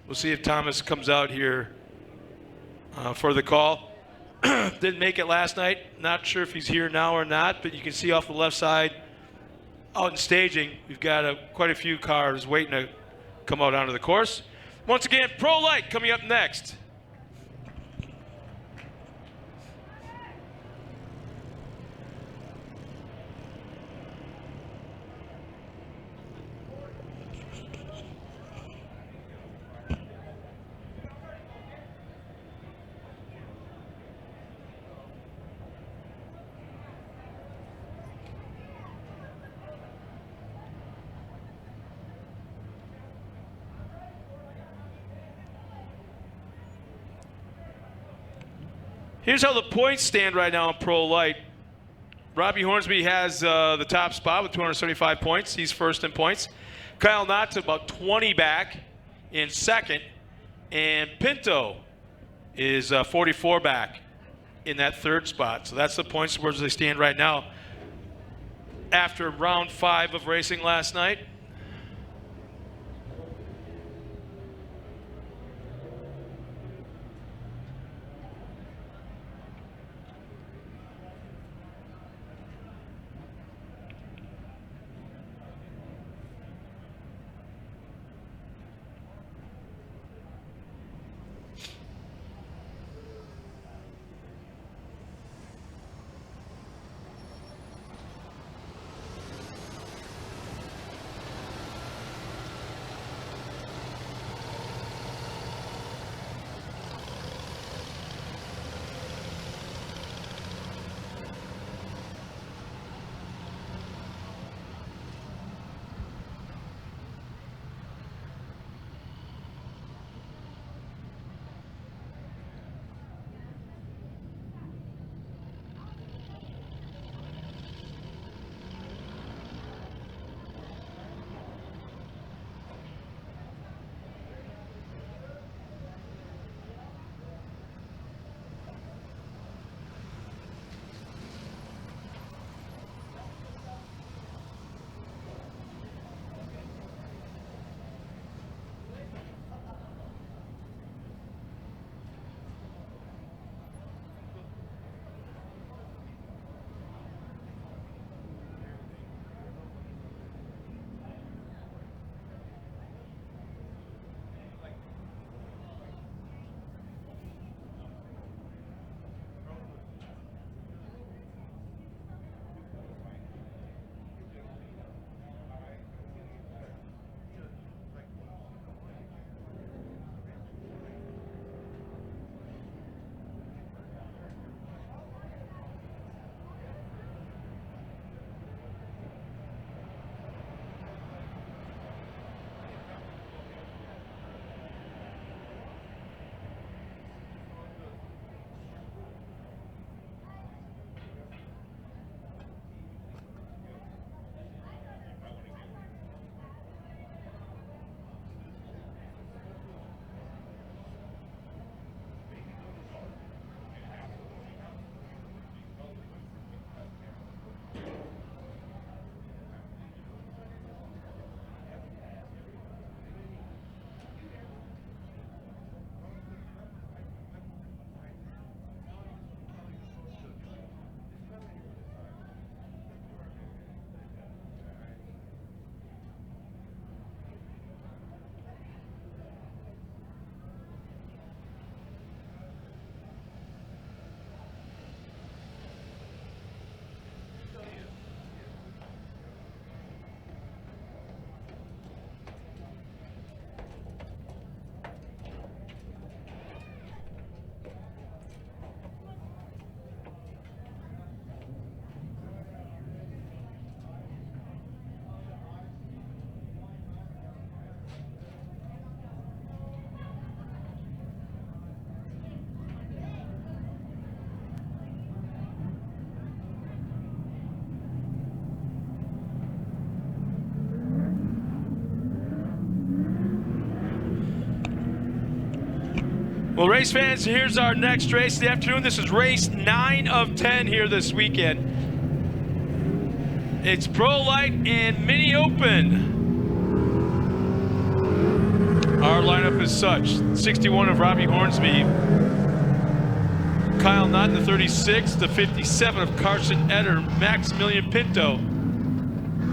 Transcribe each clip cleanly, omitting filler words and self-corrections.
We'll see if Thomas comes out here for the call. Didn't make it last night. Not sure if he's here now or not, but you can see off the left side out in staging, we've got quite a few cars waiting to come out onto the course. Once again, Pro Lite coming up next. Here's how the points stand right now in Pro Lite. Robbie Hornsby has the top spot with 275 points. He's first in points. Kyle Knott's about 20 back in second. And Pinto is 44 back in that third spot. So that's the points where they stand right now after round 5 of racing last night. Well, race fans, here's our next race of the afternoon. This is race 9 of 10 here this weekend. It's Pro Lite and Mini Open. Our Our lineup is such: 61 of Robbie Hornsby, Kyle Knott in the 36, the 57 of Carson Etter, Maximilian Pinto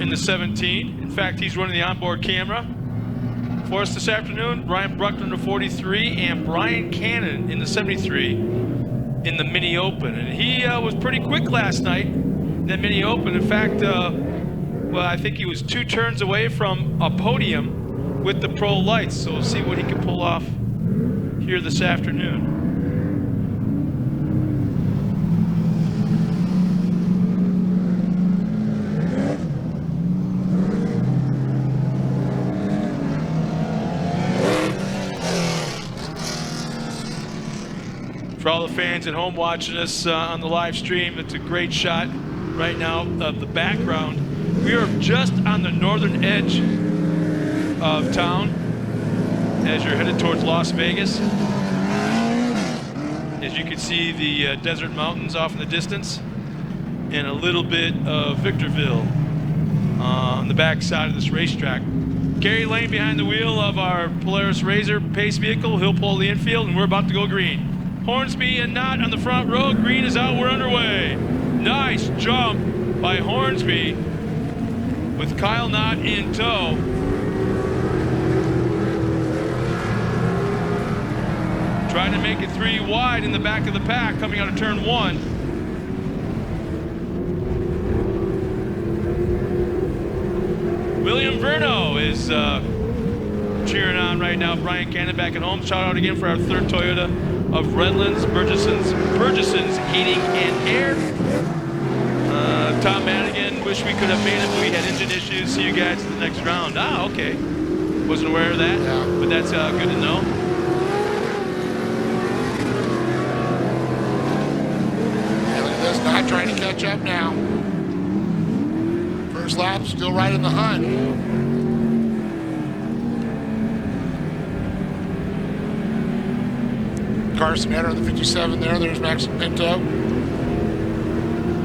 in the 17. In fact, he's running the onboard camera for us this afternoon. Ryan Bruckner in the 43 and Brian Cannon in the 73 in the mini open. And he was pretty quick last night in that mini open. In fact, well, I think he was 2 turns away from a podium with the Pro Lights. So we'll see what he can pull off here this afternoon. For all the fans at home watching us on the live stream, it's a great shot right now of the background. We are just on the northern edge of town as you're headed towards Las Vegas. As you can see the desert mountains off in the distance and a little bit of Victorville on the back side of this racetrack. Gary Lane behind the wheel of our Polaris Razor pace vehicle. He'll pull the infield and we're about to go green. Hornsby and Knott on the front row. Green is out. We're underway. Nice jump by Hornsby with Kyle Knott in tow. Trying to make it 3 wide in the back of the pack coming out of turn 1. William Verno is cheering on right now. Brian Cannon back at home. Shout out again for our 3rd Toyota of Redlands, Burgeson's Heating and Air. Tom Madigan, wish we could have made it, but we had engine issues. See you guys in the next round. Ah, okay. Wasn't aware of that, but that's good to know. Yeah, look at this, not trying to catch up now. First lap, still right in the hunt. Carson Etter on the 57 there. There's Max Pinto.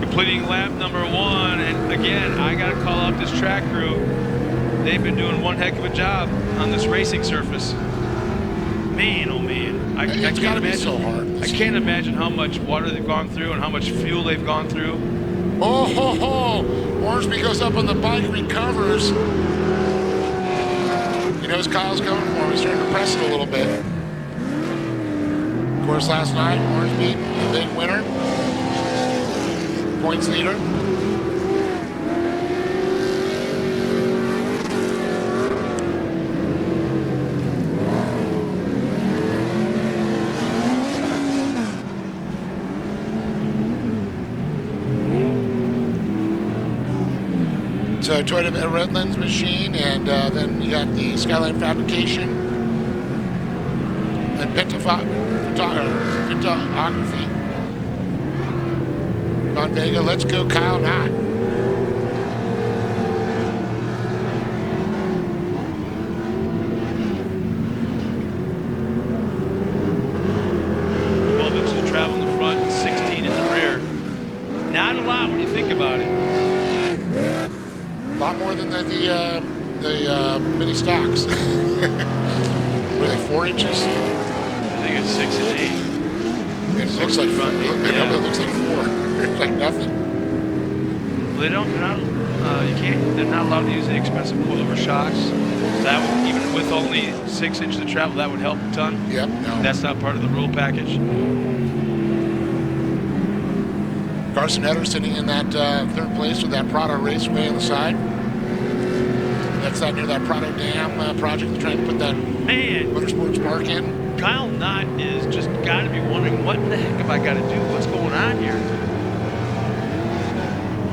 Completing lap number 1. And again, I got to call out this track crew. They've been doing one heck of a job on this racing surface. Man, oh man. I It's got to be so hard. I can't imagine how much water they've gone through and how much fuel they've gone through. Oh, ho, ho. Hornsby goes up on the bike, recovers. He knows Kyle's coming for him. He's trying to press it a little bit. Of course, last night, Hornsby, the big winner. Points leader. It's a Toyota Redlands machine, and then you got the Skyline Fabrication and Pentography. Von Vega, let's go Kyle Knott. Inches of travel in the front, 16 in the rear. Not a lot when you think about it. A lot more than the mini stocks. Were they 4 inches? I think it's 6 and 8. It looks like front. It looks like 4. It's like nothing. Well, they're not allowed to use the expensive coilover shocks. That would, even with only 6 inches of travel, that would help a ton. Yep, no. That's not part of the rule package. Carson Etter sitting in that 3rd place with that Prado Raceway on the side. That's that near that Prado Dam project. They're trying to put that Motorsports Park in. Kyle Knott is just got to be wondering, what the heck have I got to do? What's going on here?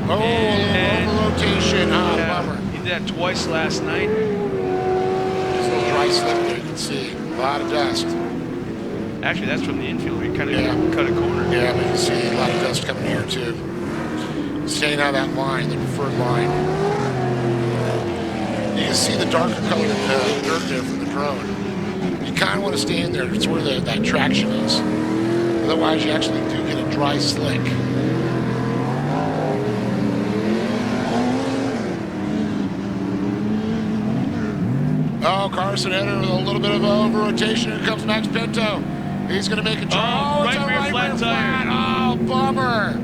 Oh, over rotation. Bummer. He did that twice last night. Just a little dry slip there, you can see. A lot of dust. Actually, that's from the infield. He kind of cut a corner. Yeah, but you can see a lot of dust coming here, too. Staying out of that line, the preferred line. You can see the darker colored dirt there from the drone. You kind of want to stay in there. It's where that traction is. Otherwise, you actually do get a dry slick. Oh, Oh, Carson Eder with a little bit of over rotation. Here comes Max Pinto. He's going to make a turn. Oh, It's a right rear flat tire. Oh, bummer.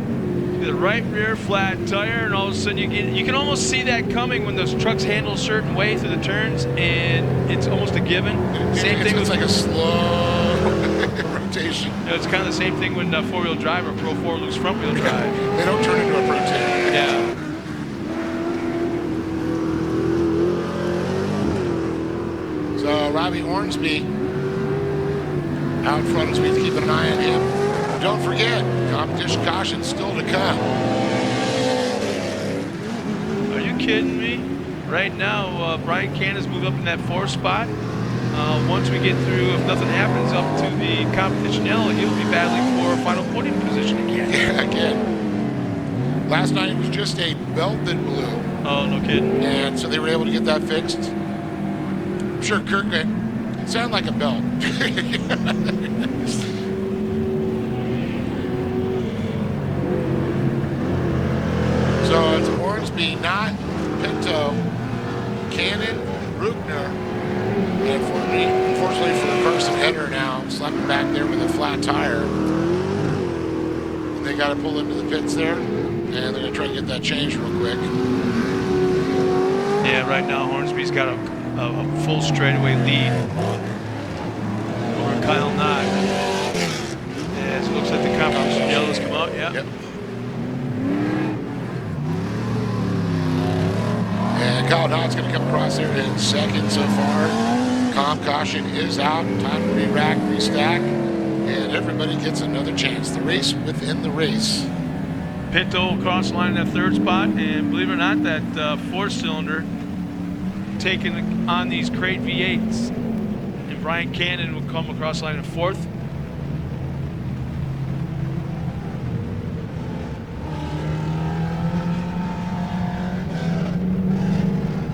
The right rear flat tire, and all of a sudden you can almost see that coming when those trucks handle a certain way through the turns, and it's almost a given. Same thing. It's like a slow rotation. It's kind of the same thing when four-wheel drive or Pro 4 lose front-wheel drive. They don't turn into a rotation. Yeah. So Robbie Hornsby out front as we keep an eye on him. Don't forget, competition caution still to come. Are you kidding me? Right now, Brian Cannon's moved up in that 4th spot. Once we get through, if nothing happens up to the competition yellow, he'll be battling for a final podium position again. Yeah, again. Last night it was just a belt that blew. Oh, no kidding. And so they were able to get that fixed. I'm sure Kirk, it sounded like a belt. So it's Hornsby, Knott, Pinto, Cannon, Bruckner, and unfortunately for Carson Eder now, slapping back there with a flat tire. And they got to pull into the pits there, and they're going to try to get that changed real quick. Yeah, right now Hornsby's got a full straightaway lead over Kyle Knott. Yeah, so it looks like the competition yellows come out. Yeah. Yep. And Kyle Knott's going to come across there in second so far. Comp caution is out. Time to re-rack, restack, and everybody gets another chance. The race within the race. Pinto across the line in that 3rd spot, and believe it or not, that 4-cylinder taking on these crate V8s. And Brian Cannon will come across the line in 4th.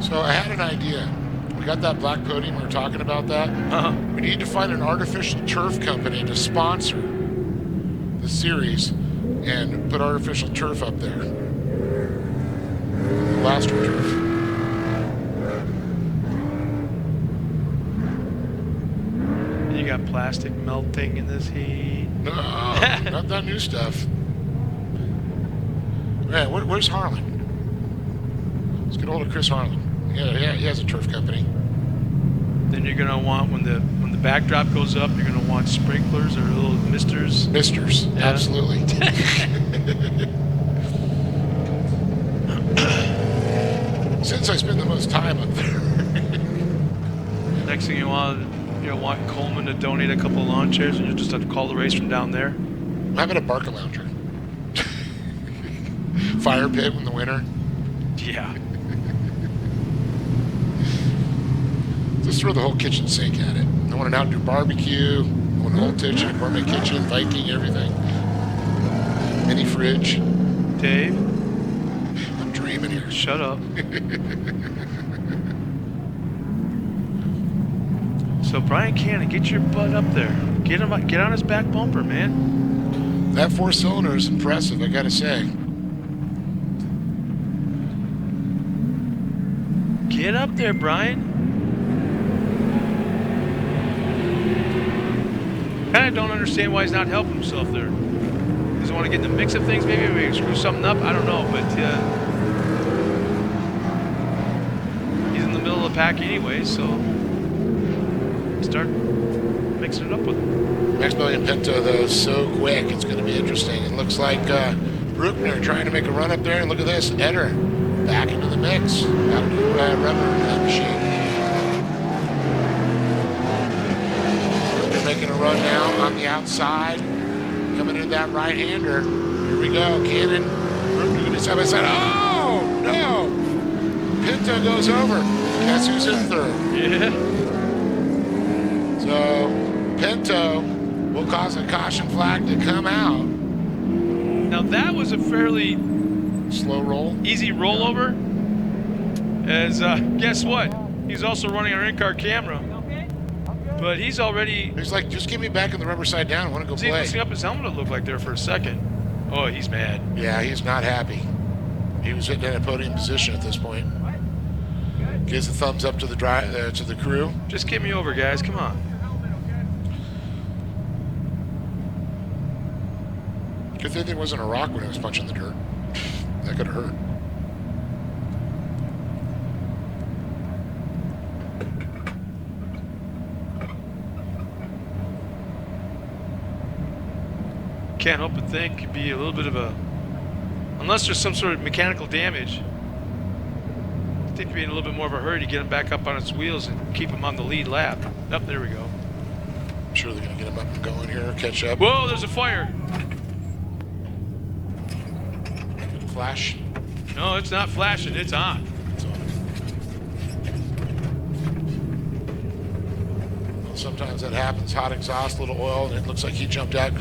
So I had an idea. We got that black podium, we were talking about that. We need to find an artificial turf company to sponsor the series and put artificial turf up there. Blaster turf. You got plastic melting in this heat. No, not that new stuff. Man, where's Harlan? Let's get hold of Chris Harlan. Yeah, he has a turf company. Then you're gonna want when the backdrop goes up, you're gonna want sprinklers or little misters. Misters, Yeah. absolutely. Since I spend the most time up there. Next thing you want Coleman to donate a couple of lawn chairs, and you just have to call the race from down there. How about a Barca lounger? Fire pit in the winter. Yeah. Just throw the whole kitchen sink at it. I want an outdoor barbecue. I want a whole kitchen, gourmet kitchen, Viking, everything. Mini fridge. Dave, I'm dreaming here. shut up. So Brian Cannon, get your butt up there. Get on his back bumper, man. That 4-cylinder is impressive, I gotta say. Get up there, Brian. Kind of don't understand why he's not helping himself there. Doesn't want to get in the mix of things, maybe screw something up. I don't know, but he's in the middle of the pack anyway, so start mixing it up with him. Maximilian Pinto, though, is so quick. It's going to be interesting. It looks like Bruckner trying to make a run up there, and look at this, Eder back into the mix. Got to do rubber in that machine. Making a run now on the outside, coming into that right-hander. Here we go, Cannon. Bruckner side by side. Oh no! Pinto goes over. Guess who's in 3rd? Yeah. So Pinto will cause a caution flag to come out. Now that was a fairly Slow roll. easy rollover. As guess what? He's also running our in-car camera. But he's already. He's like, just get me back in the rubber side down. I want to go See, play. lifting up his helmet, it looked like there for a second. Oh, he's mad. Yeah, he's not happy. He was in a podium position at this point. Gives a thumbs up to the to the crew. Just get me over, guys. Come on. Good thing there wasn't a rock when he was punching the dirt. That could have hurt. Can't help but think it'd be a little bit of a, unless there's some sort of mechanical damage, I think it'd be in a little bit more of a hurry to get him back up on its wheels and keep him on the lead lap. Up there we go. I'm sure they're going to get him up and going here, catch up. Whoa, there's a fire. Flash. No, it's not flashing, it's on. It's on. Well, sometimes that happens. Hot exhaust, little oil, and it looks like he jumped out.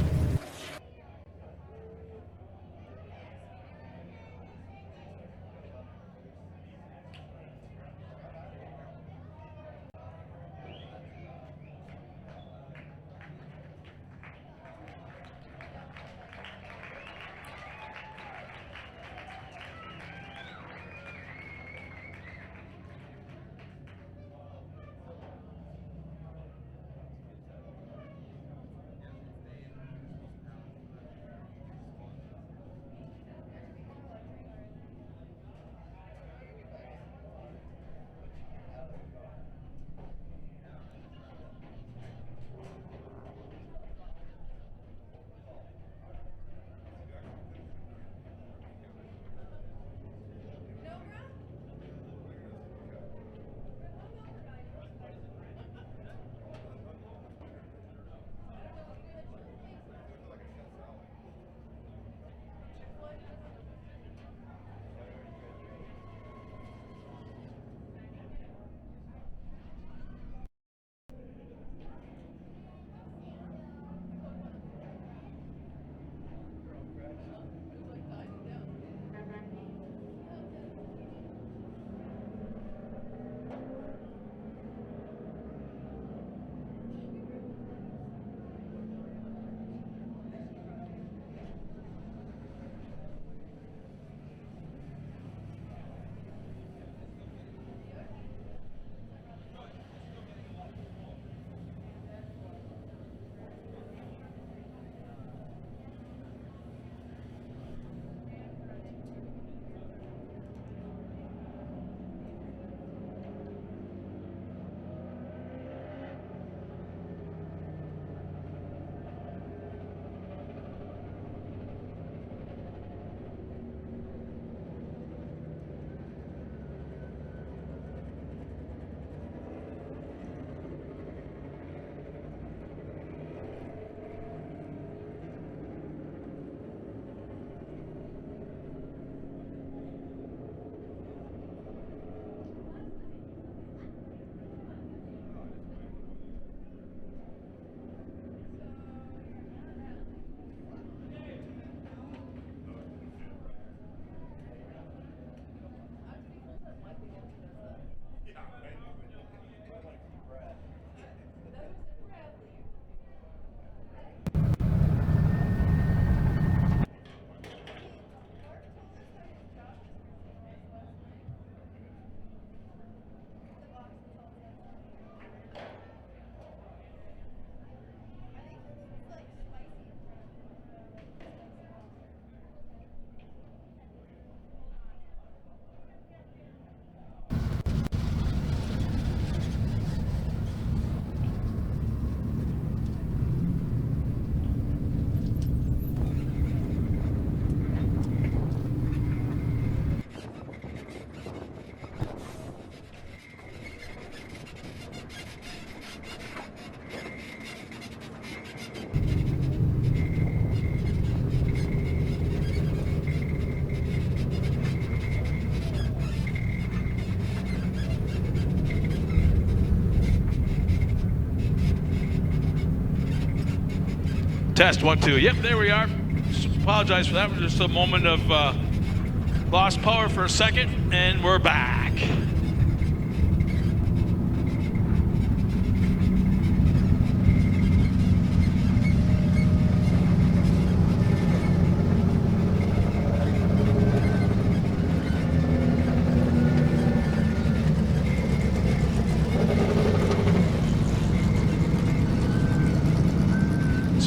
Test 1, 2. Yep, there we are. Just apologize for that. Just a moment of lost power for a second, and we're back.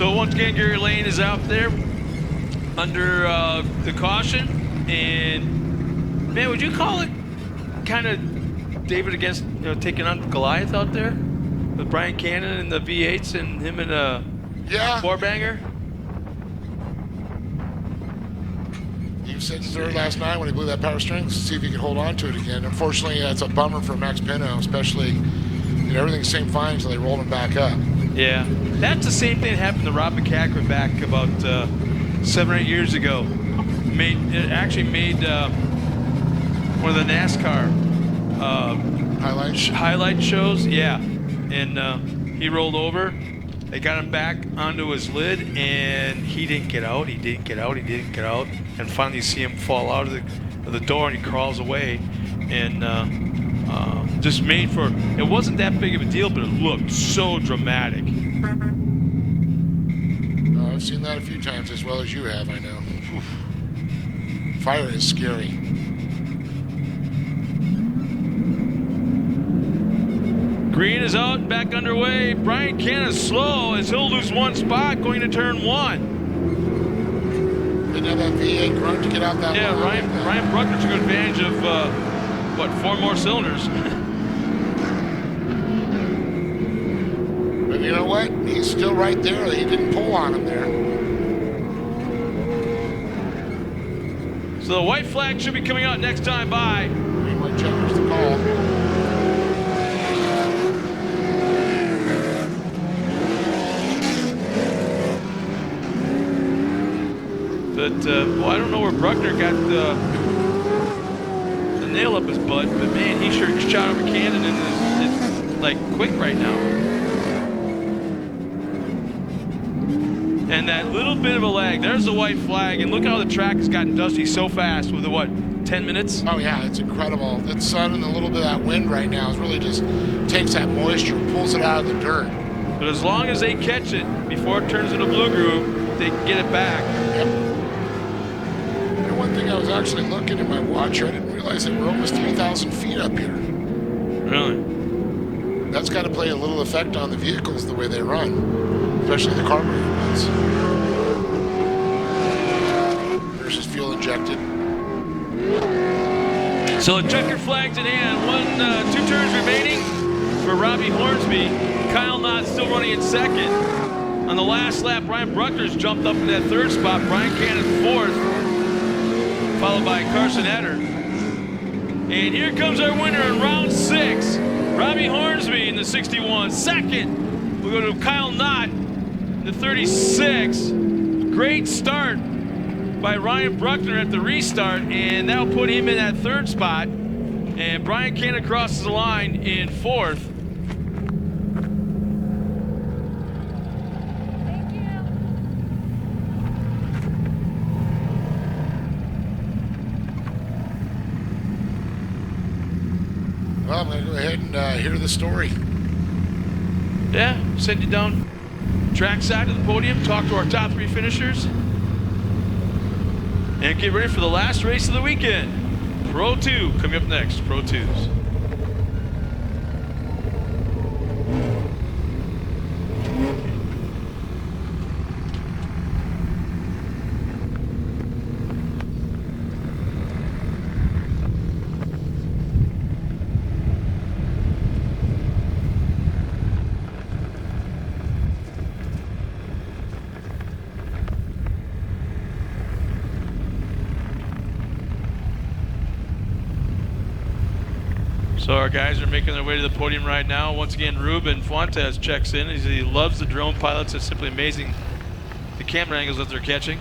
So once again, Gary Lane is out there under the caution, and man, would you call it kind of David against taking on Goliath out there with Brian Cannon and the V8s and him and a four banger? You said third last night when he blew that power string to see if he could hold on to it again. Unfortunately, it's a bummer for Max Pinto, especially everything seemed fine until they rolled him back up. Yeah, that's the same thing that happened to Rob McCacker back about 7 or 8 years ago. It actually made one of the NASCAR highlight shows. Yeah, and he rolled over. They got him back onto his lid, and he didn't get out. He didn't get out. He didn't get out. And finally, you see him fall out of the door, and he crawls away. And just made for. It wasn't that big of a deal, but it looked so dramatic. I've seen that a few times as well as you have. I know. Fire is scary. Green is out and back underway. Brian Cannon slow as he'll lose one spot going to turn 1. Didn't have that V8 grunt to get out that line. Yeah, Ryan Bruckner took advantage of, 4 more cylinders. But you know what? He's still right there. He didn't pull on him there. So the white flag should be coming out next time by. Green white checkers the call. But, I don't know where Bruckner got the nail up his butt, but man, he sure shot over Cannon and is like quick right now. And that little bit of a lag, there's the white flag, and look how the track has gotten dusty so fast with the 10 minutes? Oh yeah, it's incredible. That sun and a little bit of that wind right now is really just takes that moisture, pulls it out of the dirt. But as long as they catch it before it turns into blue groove, they can get it back. Yep. One thing I was actually looking at my watch, I didn't realize that we're almost 3,000 feet up here. Really? That's got to play a little effect on the vehicles, the way they run, especially the carburetor ones. Versus fuel injected. So the checker flag's in hand. 2 turns remaining for Robbie Hornsby. Kyle Knott still running in second. On the last lap, Ryan Bruckner's jumped up in that 3rd spot. Brian Cannon 4th. Followed by Carson Etter. And here comes our winner in round 6. Robbie Hornsby in the 61. Second, we'll go to Kyle Knott in the 36. Great start by Ryan Bruckner at the restart, and that'll put him in that 3rd spot. And Brian Cannon crosses the line in 4th. Well, I'm going to go ahead and hear the story. Yeah, send you down trackside to the podium, talk to our top 3 finishers, and get ready for the last race of the weekend. Pro 2 coming up next, Pro 2s. So our guys are making their way to the podium right now. Once again, Ruben Fuentes checks in. He loves the drone pilots. It's simply amazing the camera angles that they're catching.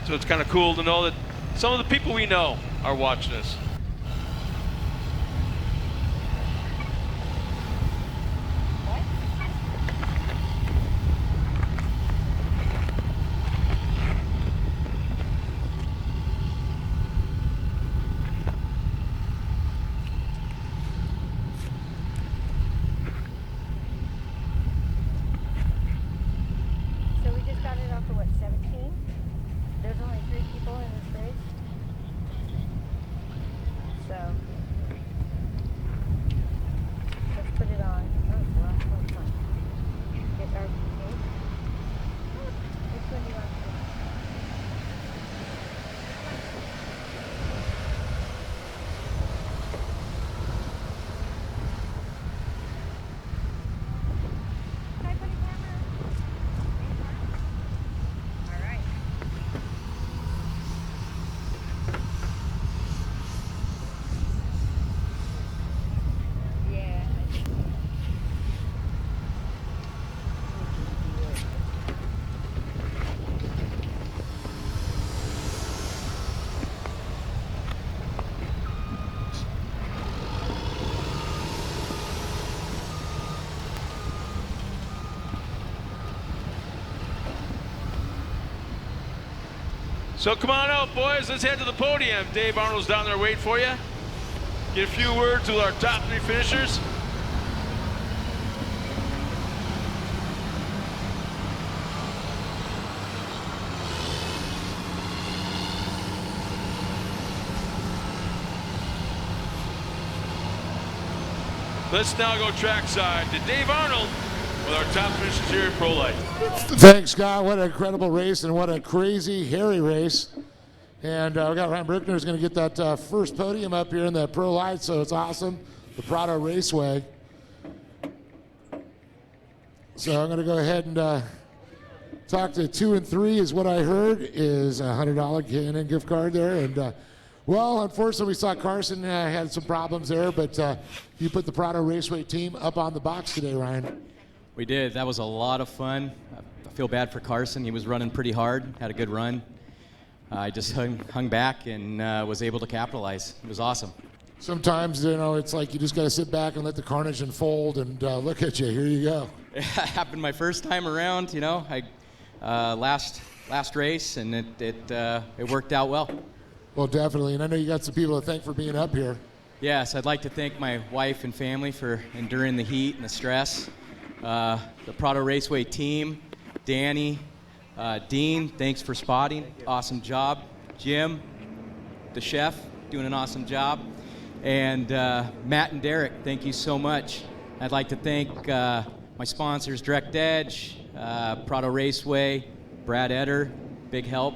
So it's kind of cool to know that some of the people we know are watching us. So come on out, boys. Let's head to the podium. Dave Arnold's down there waiting for you. Get a few words with our top 3 finishers. Let's now go trackside to Dave Arnold with our top finishers here at Pro Lite. Thanks, Scott. What an incredible race and what a crazy, hairy race. And we got Ryan Bruckner who's going to get that first podium up here in the Pro Lite, so it's awesome. The Prado Raceway. So I'm going to go ahead and talk to 2 and 3 is what I heard is a $100 K&N gift card there. And well, unfortunately, we saw Carson had some problems there, but you put the Prado Raceway team up on the box today, Ryan. We did. That was a lot of fun. I feel bad for Carson. He was running pretty hard, had a good run. I just hung back and was able to capitalize. It was awesome. Sometimes, you know, it's like you just got to sit back and let the carnage unfold and look at you. Here you go. It happened my first time around, you know. Last race, and it worked out well. Well, definitely, and I know you got some people to thank for being up here. Yes, I'd like to thank my wife and family for enduring the heat and the stress. The Prado Raceway team, Danny, Dean, thanks for spotting. Awesome job. Jim, the chef, doing an awesome job. And Matt and Derek, thank you so much. I'd like to thank my sponsors, Direct Edge, Prado Raceway, Brad Eder, big help,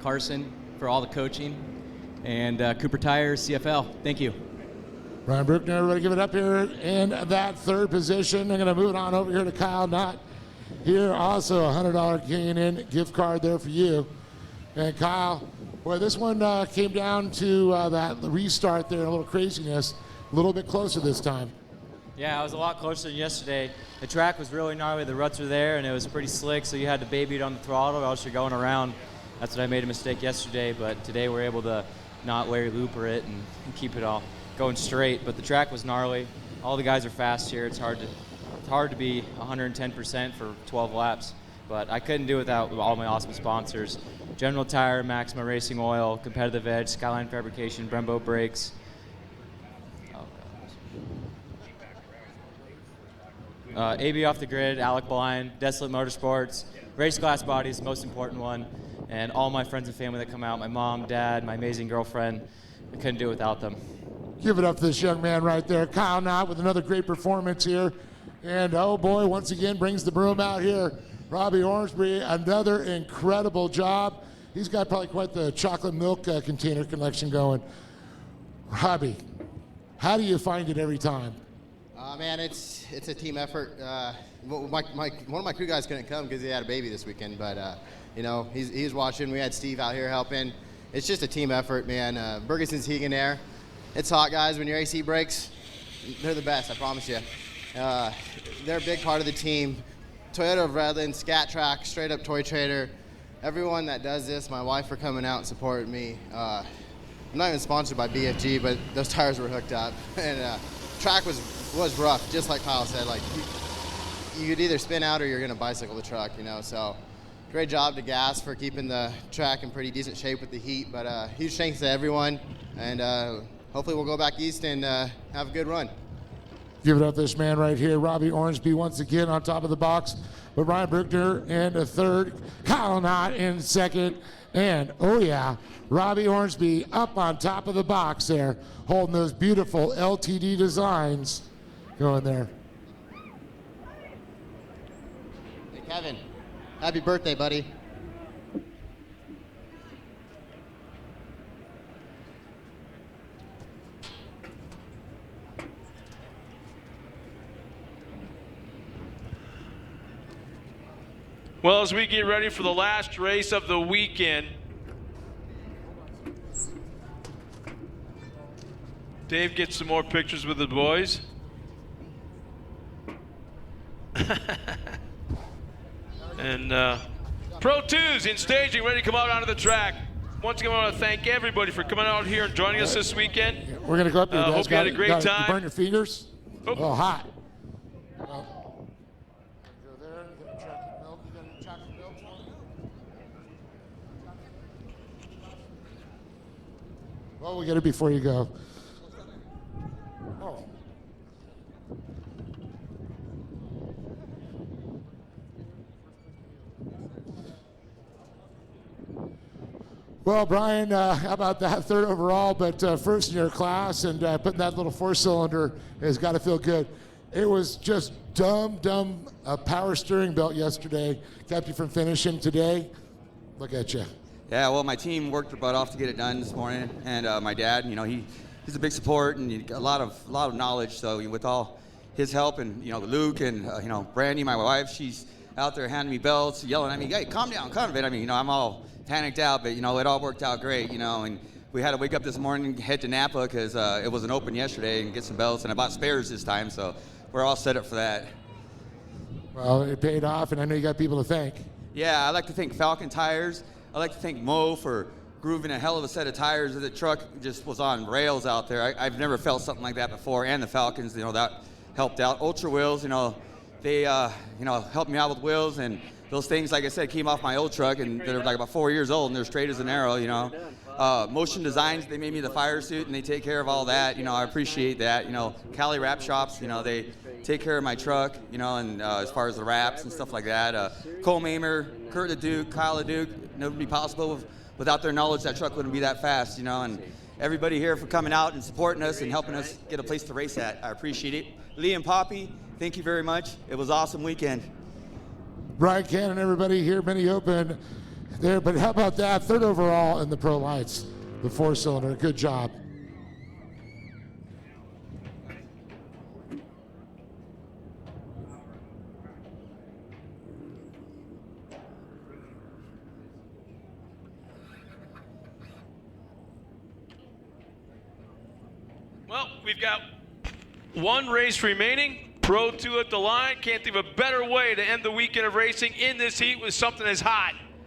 Carson for all the coaching, and Cooper Tires, CFL. Thank you. Ryan Bruckner, everybody give it up here in that third position. I'm going to move it on over here to Kyle Knott. Here also a $100 K&N gift card there for you. And Kyle, boy, this one came down to that restart there, a little craziness, a little bit closer this time. Yeah, it was a lot closer than yesterday. The track was really gnarly, the ruts were there, and it was pretty slick, so you had to baby it on the throttle, or else you're going around. That's what I made a mistake yesterday, but today we're able to not Larry Looper it and keep it all going straight. But the track was gnarly. All the guys are fast here. It's hard to be 110% for 12 laps, but I couldn't do it without all my awesome sponsors: General Tire, Maxima Racing Oil, Competitive Edge, Skyline Fabrication, Brembo Brakes. AB Off the Grid, Alec Blind, Desolate Motorsports, Race Glass Bodies, most important one, and all my friends and family that come out, my mom, dad, my amazing girlfriend. I couldn't do it without them. Give it up to this young man right there, Kyle Knott, with another great performance here. And oh boy, once again brings the broom out here. Robbie Ormsby, another incredible job. He's got probably quite the chocolate milk container collection going. Robbie, how do you find it every time? Man, it's a team effort. One of my crew guys couldn't come because he had a baby this weekend, but you know, he's watching. We had Steve out here helping. It's just a team effort, man. Bergeson's Hegan there. It's hot, guys. When your AC breaks, they're the best, I promise you. They're a big part of the team. Toyota of Redland, Scat Track, Straight Up Toy Trader, everyone that does this, my wife for coming out and supporting me. I'm not even sponsored by BFG, but those tires were hooked up. And track was rough, just like Kyle said. Like you could either spin out or you're gonna bicycle the truck, you know. So great job to Gas for keeping the track in pretty decent shape with the heat. But huge thanks to everyone, and hopefully we'll go back east and have a good run. Give it up to this man right here, Robbie Ormsby, once again on top of the box. But Ryan Bruckner in a third, Kyle Knott in second, and oh yeah, Robbie Ormsby up on top of the box there, holding those beautiful LTD designs going there. Hey Kevin, happy birthday, buddy. Well, as we get ready for the last race of the weekend, Dave gets some more pictures with the boys. And Pro 2's in staging, ready to come out onto the track. Once again, I want to thank everybody for coming out here and joining us this weekend. We're going to go up there, guys. Hope you had a great time. You burn your fingers? Oh. Oh, hot. Well, we'll get it before you go. Oh. Well, Brian, how about that third overall, but first in your class, and putting that little four-cylinder has got to feel good. It was just dumb power steering belt yesterday. Kept you from finishing today. Look at you. Yeah, well, my team worked their butt off to get it done this morning, and my dad, he's a big support and a lot of knowledge. So with all his help, and Luke and Brandy, my wife, she's out there handing me belts, yelling at me, "Hey, calm down, I'm all panicked out, but it all worked out great, and we had to wake up this morning, head to Napa because it wasn't open yesterday, and get some belts, and I bought spares this time, so we're all set up for that. Well, it paid off, and I know you got people to thank. Yeah, I'd like to thank Falcon Tires. I'd like to thank Mo for grooving a hell of a set of tires. The truck just was on rails out there. I've never felt something like that before, and the Falcons, that helped out. Ultra Wheels, they helped me out with wheels, and those things, like I said, came off my old truck, and they're like about 4 years old, and they're straight as an arrow, Motion Designs, they made me the fire suit, and they take care of all that. I appreciate that. Cali Wrap Shops, they take care of my truck, and as far as the wraps and stuff like that. Cole Mamer, Kurt the Duke, Kyle the Duke, it would be possible without their knowledge that truck wouldn't be that fast, and everybody here for coming out and supporting us and helping us get a place to race at. I appreciate it. Lee and Poppy, thank you very much. It was an awesome weekend. Brian Cannon, everybody here, Mini Open there, but how about that? Third overall in the Pro Lights, the four-cylinder. Good job. Well, we've got one race remaining. Pro 2 at the line. Can't think of a better way to end the weekend of racing in this heat with something as hot